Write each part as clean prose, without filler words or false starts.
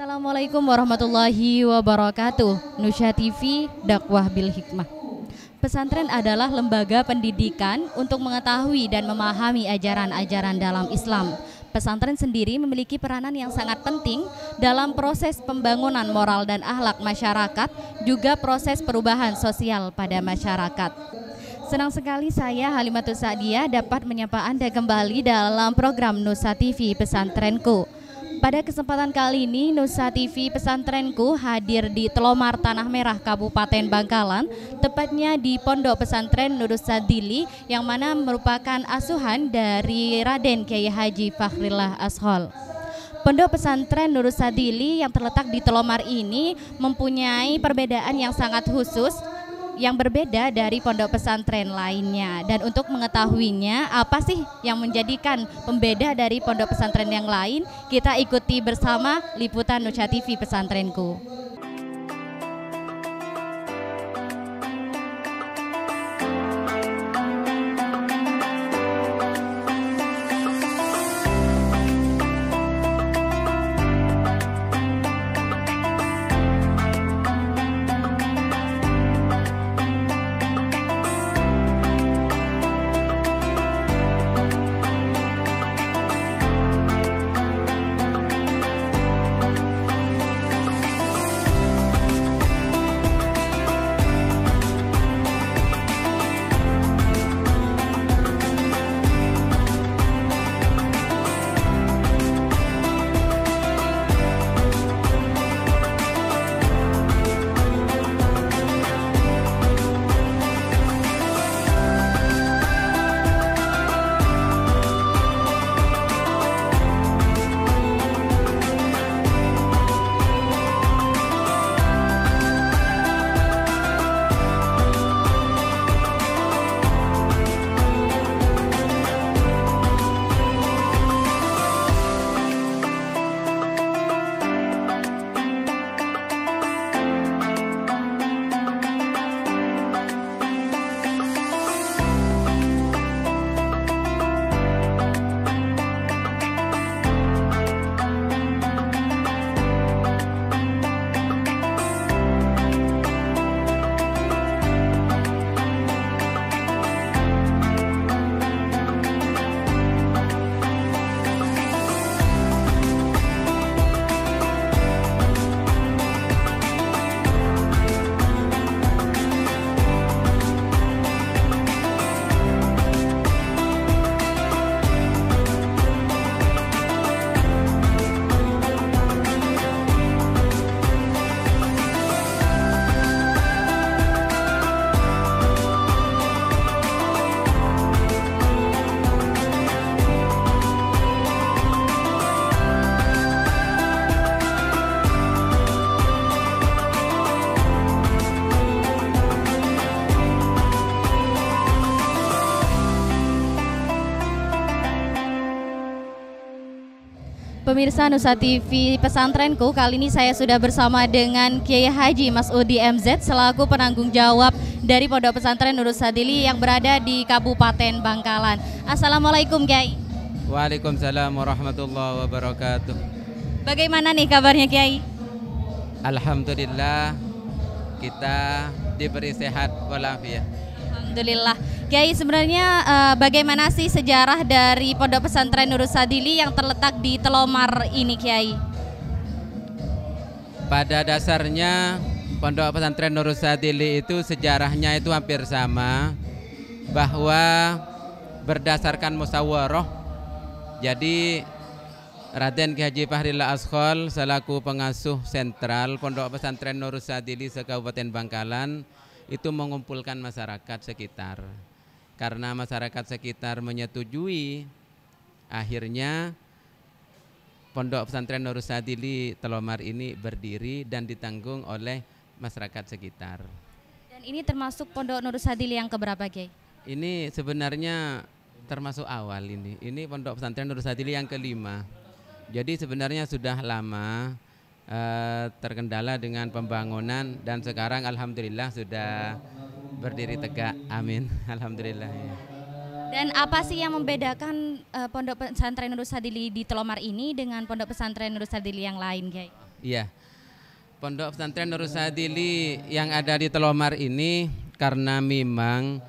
Assalamualaikum warahmatullahi wabarakatuh. Nusya TV, dakwah bil hikmah. Pesantren adalah lembaga pendidikan untuk mengetahui dan memahami ajaran-ajaran dalam Islam. Pesantren sendiri memiliki peranan yang sangat penting dalam proses pembangunan moral dan akhlak masyarakat, juga proses perubahan sosial pada masyarakat. Senang sekali saya, Halimatus Sa'diyah, dapat menyapa Anda kembali dalam program Nusa TV Pesantrenku. Pada kesempatan kali ini, Nusa TV Pesantrenku hadir di Telomar Tanah Merah, Kabupaten Bangkalan, tepatnya di Pondok Pesantren Nurus Sadili, yang mana merupakan asuhan dari Raden Kiai Haji Fakhrillah Ashol. Pondok Pesantren Nurus Sadili yang terletak di Telomar ini mempunyai perbedaan yang sangat khusus, yang berbeda dari pondok pesantren lainnya. Dan untuk mengetahuinya, apa sih yang menjadikan pembeda dari pondok pesantren yang lain, kita ikuti bersama liputan Nusa TV Pesantrenku. Pemirsa Nusa TV Pesantrenku, kali ini saya sudah bersama dengan Kiai Haji Masudi MZ selaku penanggung jawab dari Pondok Pesantren Nurus Sadili yang berada di Kabupaten Bangkalan. Assalamualaikum Kiai. Waalaikumsalam warahmatullahi wabarakatuh. Bagaimana nih kabarnya Kiai? Alhamdulillah kita diberi sehat walafiat. Alhamdulillah. Kiai, sebenarnya bagaimana sih sejarah dari Pondok Pesantren Nurus Sadili yang terletak di Telomar ini, Kiai? Pada dasarnya Pondok Pesantren Nurus Sadili itu sejarahnya itu hampir sama, bahwa berdasarkan musyawarah. Jadi Raden Kiai Haji Fakhrillah Ashol selaku pengasuh sentral Pondok Pesantren Nurus Sadili se-Kabupaten Bangkalan itu mengumpulkan masyarakat sekitar. Karena masyarakat sekitar menyetujui, akhirnya Pondok Pesantren Nurus Sadili Telomar ini berdiri dan ditanggung oleh masyarakat sekitar. Dan ini termasuk Pondok Nurus Sadili yang keberapa, Kiai? Ini sebenarnya termasuk awal ini. Ini Pondok Pesantren Nurus Sadili yang kelima. Jadi sebenarnya sudah lama terkendala dengan pembangunan dan sekarang alhamdulillah sudah berdiri tegak, amin, alhamdulillah. Ya. Dan apa sih yang membedakan Pondok Pesantren Nurus Sadili di Telomar ini dengan Pondok Pesantren Nurus Sadili yang lain, Kiai? Iya. Pondok Pesantren Nurul Sadili yang ada di Telomar ini karena memang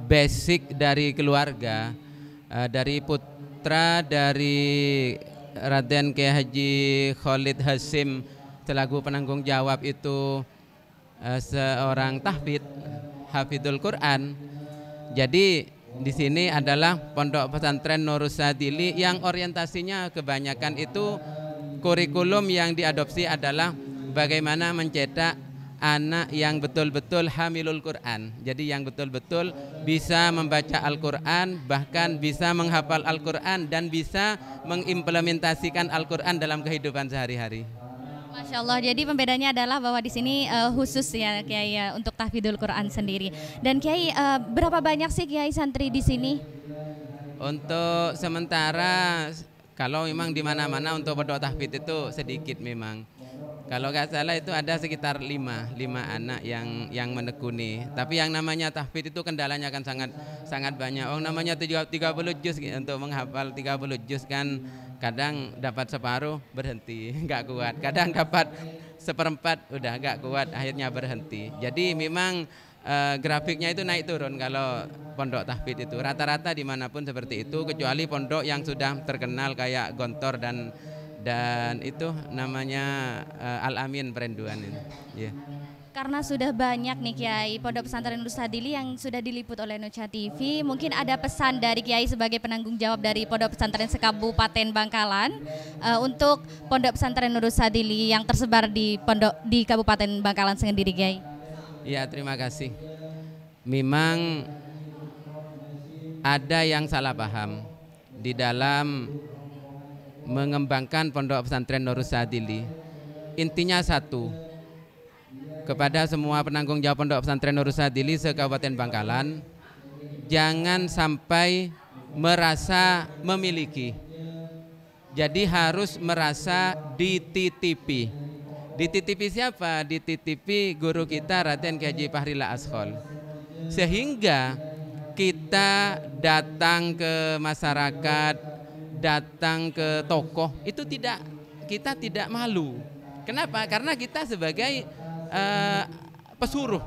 basic dari keluarga, dari putra dari Raden Kiai Haji Khalid Hasim selaku penanggung jawab itu seorang tahfidz, hafidul Quran. Jadi di sini adalah Pondok Pesantren Nurul Sadili yang orientasinya kebanyakan itu kurikulum yang diadopsi adalah bagaimana mencetak anak yang betul-betul hamilul Quran. Jadi yang betul-betul bisa membaca Al-Quran, bahkan bisa menghafal Al-Quran dan bisa mengimplementasikan Al-Quran dalam kehidupan sehari-hari. Masya Allah. Jadi pembedanya adalah bahwa di sini khusus ya Kiai ya, untuk tahfidzul Quran sendiri. Dan Kiai, berapa banyak sih Kiai santri di sini? Untuk sementara kalau memang di mana-mana untuk pondok tahfidz itu sedikit memang. Kalau nggak salah itu ada sekitar 5 anak yang menekuni. Tapi yang namanya tahfidz itu kendalanya kan sangat banyak. Namanya 30 juz untuk menghafal 30 juz kan kadang dapat separuh berhenti, nggak kuat. Kadang dapat seperempat udah nggak kuat, akhirnya berhenti. Jadi memang grafiknya itu naik turun kalau pondok tahfidz itu. Rata-rata dimanapun seperti itu, kecuali pondok yang sudah terkenal kayak Gontor dan itu namanya Al-Amin Perenduan itu. Yeah. Karena sudah banyak nih Kiai Pondok Pesantren Nurul Sadili yang sudah diliput oleh Nucha TV, mungkin ada pesan dari Kiai sebagai penanggung jawab dari Pondok Pesantren Sekabupaten Bangkalan untuk Pondok Pesantren Nurul Sadili yang tersebar di Kabupaten Bangkalan sendiri, Kiai. Ya, terima kasih. Memang ada yang salah paham di dalam mengembangkan Pondok Pesantren Nurul Sadili. Intinya satu, kepada semua penanggung jawab Pondok Pesantren Nurul Sadili se-Kabupaten Bangkalan, jangan sampai merasa memiliki. Jadi harus merasa dititipi. Dititipi siapa? Dititipi guru kita Raden Kiai Haji Fahrila Ashol. Sehingga kita datang ke masyarakat, datang ke tokoh itu kita tidak malu. Kenapa? Karena kita sebagai pesuruh.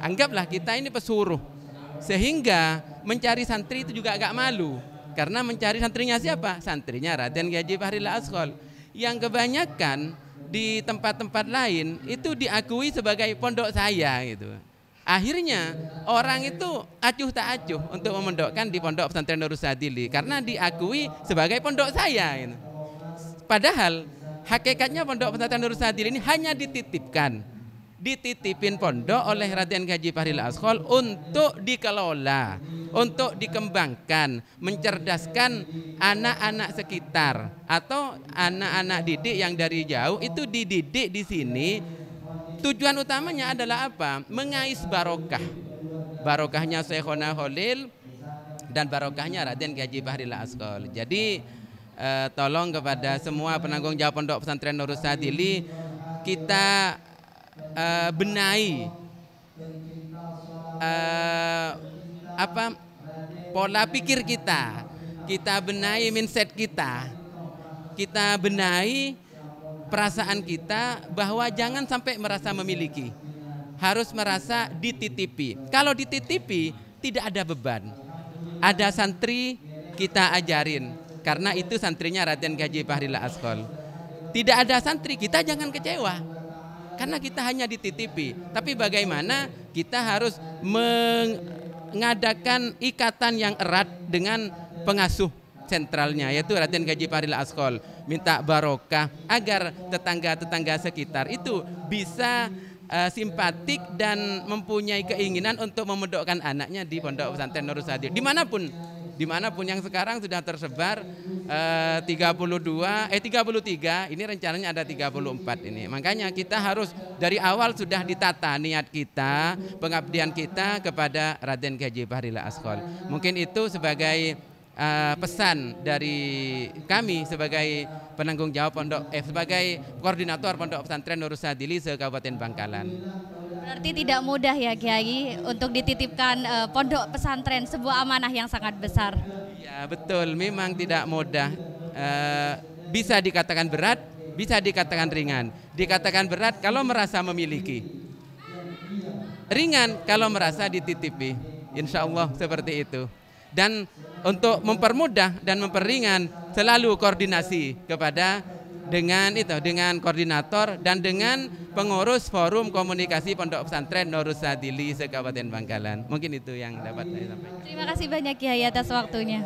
Anggaplah kita ini pesuruh. Sehingga mencari santri itu juga agak malu. Karena mencari santrinya siapa? Santrinya Raden Kiai Haji Fahrila Ashol. Yang kebanyakan di tempat-tempat lain itu diakui sebagai pondok saya gitu. Akhirnya orang itu acuh tak acuh untuk memondokkan di Pondok Pesantren Nurul Sadili karena diakui sebagai pondok saya. Gitu. Padahal hakikatnya Pondok Pesantren Nurul Sadili ini hanya dititipin pondok oleh Raden Kiai Haji Fahrila Ashol untuk dikelola, untuk dikembangkan, mencerdaskan anak-anak sekitar atau anak-anak didik yang dari jauh itu dididik di sini. Tujuan utamanya adalah apa? Mengais barokah. Barokahnya Syekhona Khalil dan barokahnya Raden Kiai Haji Fahrila Ashol. Jadi tolong kepada semua penanggung jawab Pondok Pesantren Nurul Sadili, kita benahi pola pikir kita benahi mindset kita benahi perasaan kita bahwa jangan sampai merasa memiliki, harus merasa dititipi. Kalau dititipi tidak ada beban, ada santri kita ajarin, karena itu santrinya Raden Kiai Haji Fahrila Ashol. Tidak ada santri kita jangan kecewa, karena kita hanya dititipi. Tapi bagaimana kita harus mengadakan ikatan yang erat dengan pengasuh sentralnya, yaitu Raden Kiai Haji Fahrila Ashol. Minta barokah agar tetangga-tetangga sekitar itu bisa simpatik dan mempunyai keinginan untuk memondokkan anaknya di Pondok Pesantren Nurul Sadili. Dimanapun yang sekarang sudah tersebar 33, ini rencananya ada 34 ini. Makanya kita harus dari awal sudah ditata niat kita, pengabdian kita kepada Raden Kiai Haji Fahrila Ashol. Mungkin itu sebagai pesan dari kami sebagai penanggung jawab sebagai koordinator Pondok Pesantren Nurul Sadili se-Kabupaten Bangkalan. Berarti tidak mudah ya Kiai untuk dititipkan pondok pesantren, sebuah amanah yang sangat besar. Ya betul, memang tidak mudah. Bisa dikatakan berat, bisa dikatakan ringan. Dikatakan berat kalau merasa memiliki. Ringan kalau merasa dititipi. Insya Allah seperti itu. Dan untuk mempermudah dan memperingan selalu koordinasi kepada dengan koordinator dan dengan pengurus forum komunikasi Pondok Pesantren Nurul Sadili se-Kabupaten Bangkalan. Mungkin itu yang dapat saya sampaikan. Terima kasih banyak Kiai atas waktunya.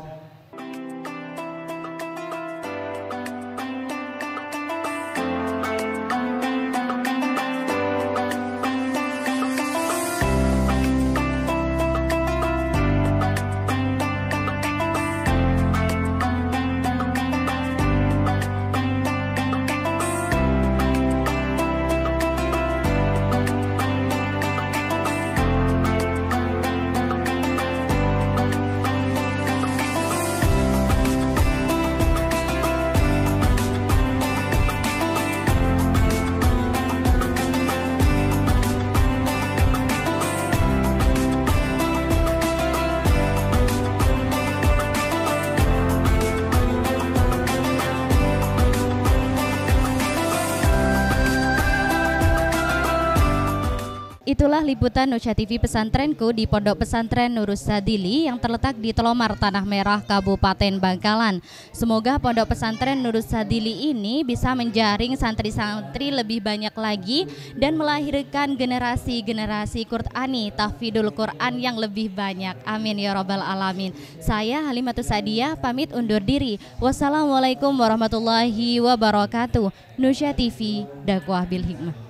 Itulah liputan Nusya TV Pesantrenku di Pondok Pesantren Nurul Sadili yang terletak di Telomar, Tanah Merah, Kabupaten Bangkalan. Semoga Pondok Pesantren Nurul Sadili ini bisa menjaring santri-santri lebih banyak lagi dan melahirkan generasi-generasi Qur'ani, tahfidul Qur'an yang lebih banyak. Amin ya Rabbal Alamin. Saya Halimatus Sa'diyah pamit undur diri. Wassalamualaikum warahmatullahi wabarakatuh. Nusya TV, dakwah bil hikmah.